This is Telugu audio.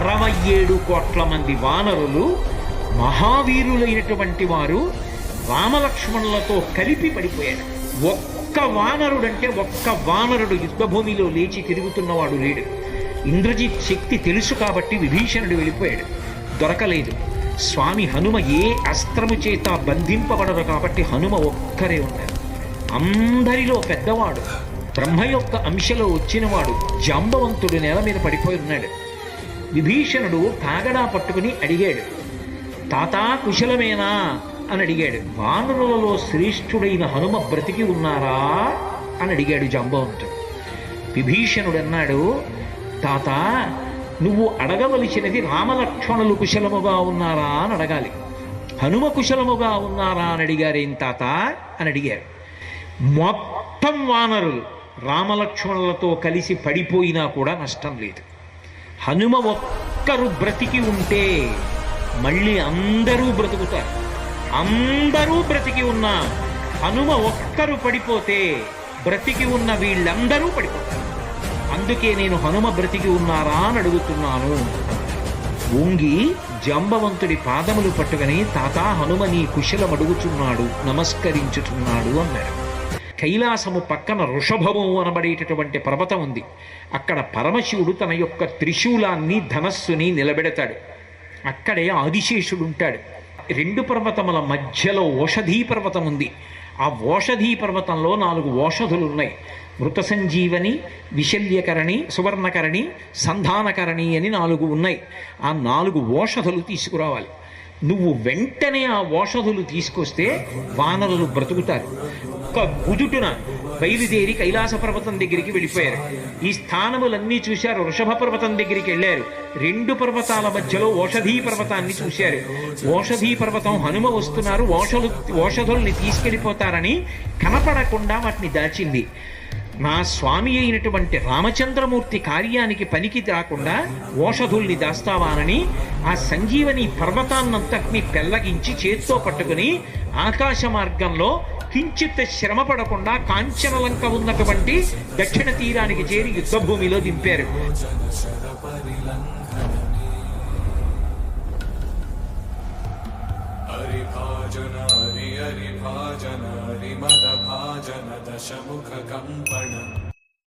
67 కోట్ల మంది వానరులు మహావీరులైనటువంటి వారు రామలక్ష్మణులతో కలిపి పడిపోయాడు. ఒక్క వానరుడు యుద్ధభూమిలో లేచి తిరుగుతున్నవాడు లేడు. ఇంద్రజిత్ శక్తి తెలుసు కాబట్టి విభీషణుడు వెళ్ళిపోయాడు, దొరకలేదు. స్వామి హనుమ ఏ అస్త్రము చేత బంధింపబడరు కాబట్టి హనుమ ఒక్కరే ఉన్నారు. అందరిలో పెద్దవాడు, బ్రహ్మ యొక్క అంశలో వచ్చినవాడు జాంబవంతుడు నేల మీద పడిపోయి ఉన్నాడు. విభీషణుడు కాగడా పట్టుకుని అడిగాడు, తాతా కుశలమేనా అని అడిగాడు. వానరులలో శ్రేష్ఠుడైన హనుమ బ్రతికి ఉన్నారా అని అడిగాడు జాంబవంతుడు. విభీషణుడు అన్నాడు, తాత నువ్వు అడగవలసినది రామలక్ష్మణులు కుశలముగా ఉన్నారా అని అడగాలి. హనుమ కుశలముగా ఉన్నారా అని అడిగారేం తాత అని అడిగారు. మొత్తం వానరులు రామలక్ష్మణులతో కలిసి పడిపోయినా కూడా నష్టం లేదు. హనుమ ఒక్కరు బ్రతికి ఉంటే మళ్ళీ అందరూ బ్రతుకుతారు. అందరూ బ్రతికి ఉన్నా హనుమ ఒక్కరు పడిపోతే బ్రతికి ఉన్న వీళ్ళందరూ పడిపోతారు. అందుకే నేను హనుమ బ్రతికి ఉన్నారా అని అడుగుతున్నాను. వంగి జాంబవంతుడి పాదములు పట్టుకుని తాతా హనుమ నీ కుశలం అడుగుచున్నాడు, నమస్కరించుచున్నాడు అన్నాడు. కైలాసము పక్కన వృషభము అనబడేటటువంటి పర్వతం ఉంది. అక్కడ పరమశివుడు తన యొక్క త్రిశూలాన్ని ధనస్సుని నిలబెడతాడు. అక్కడే ఆదిశేషుడు ఉంటాడు. 2 పర్వతముల మధ్యలో ఓషధీ పర్వతం ఉంది. ఆ ఓషధీ పర్వతంలో 4 ఓషధులు ఉన్నాయి. మృత సంజీవని, విశల్యకరణి, సువర్ణకరణి, సంధానకరణి అని 4 ఉన్నాయి. ఆ 4 ఓషధులు తీసుకురావాలి. నువ్వు వెంటనే ఆ ఓషధులు తీసుకొస్తే వానరులు బ్రతుకుతారు. ఒక్క గుదుటున బయలుదేరి కైలాస పర్వతం దగ్గరికి వెళ్ళిపోయారు. ఈ స్థానములన్నీ చూశారు. వృషభ పర్వతం దగ్గరికి వెళ్ళారు. 2 పర్వతాల మధ్యలో ఓషధీ పర్వతాన్ని చూశారు. ఓషధీ పర్వతం హనుమ వస్తున్నారు, ఓషధుల్ని తీసుకెళ్ళిపోతారని కనపడకుండా వాటిని దాచింది. నా స్వామి అయినటువంటి రామచంద్రమూర్తి కార్యానికి పనికి రాకుండా ఓషధుల్ని దాస్తావానని ఆ సంజీవని పర్వతాన్నంతటిని పెల్లగించి చేత్తో పట్టుకుని ఆకాశ మార్గంలో కించిత్ శ్రమ పడకుండా కాంచనలంక ఉన్నటువంటి దక్షిణ తీరానికి చేరి యుద్ధభూమిలో దింపారు. हरिभाजन हरिभाजन हरिमदभाजन दशमुख कंपन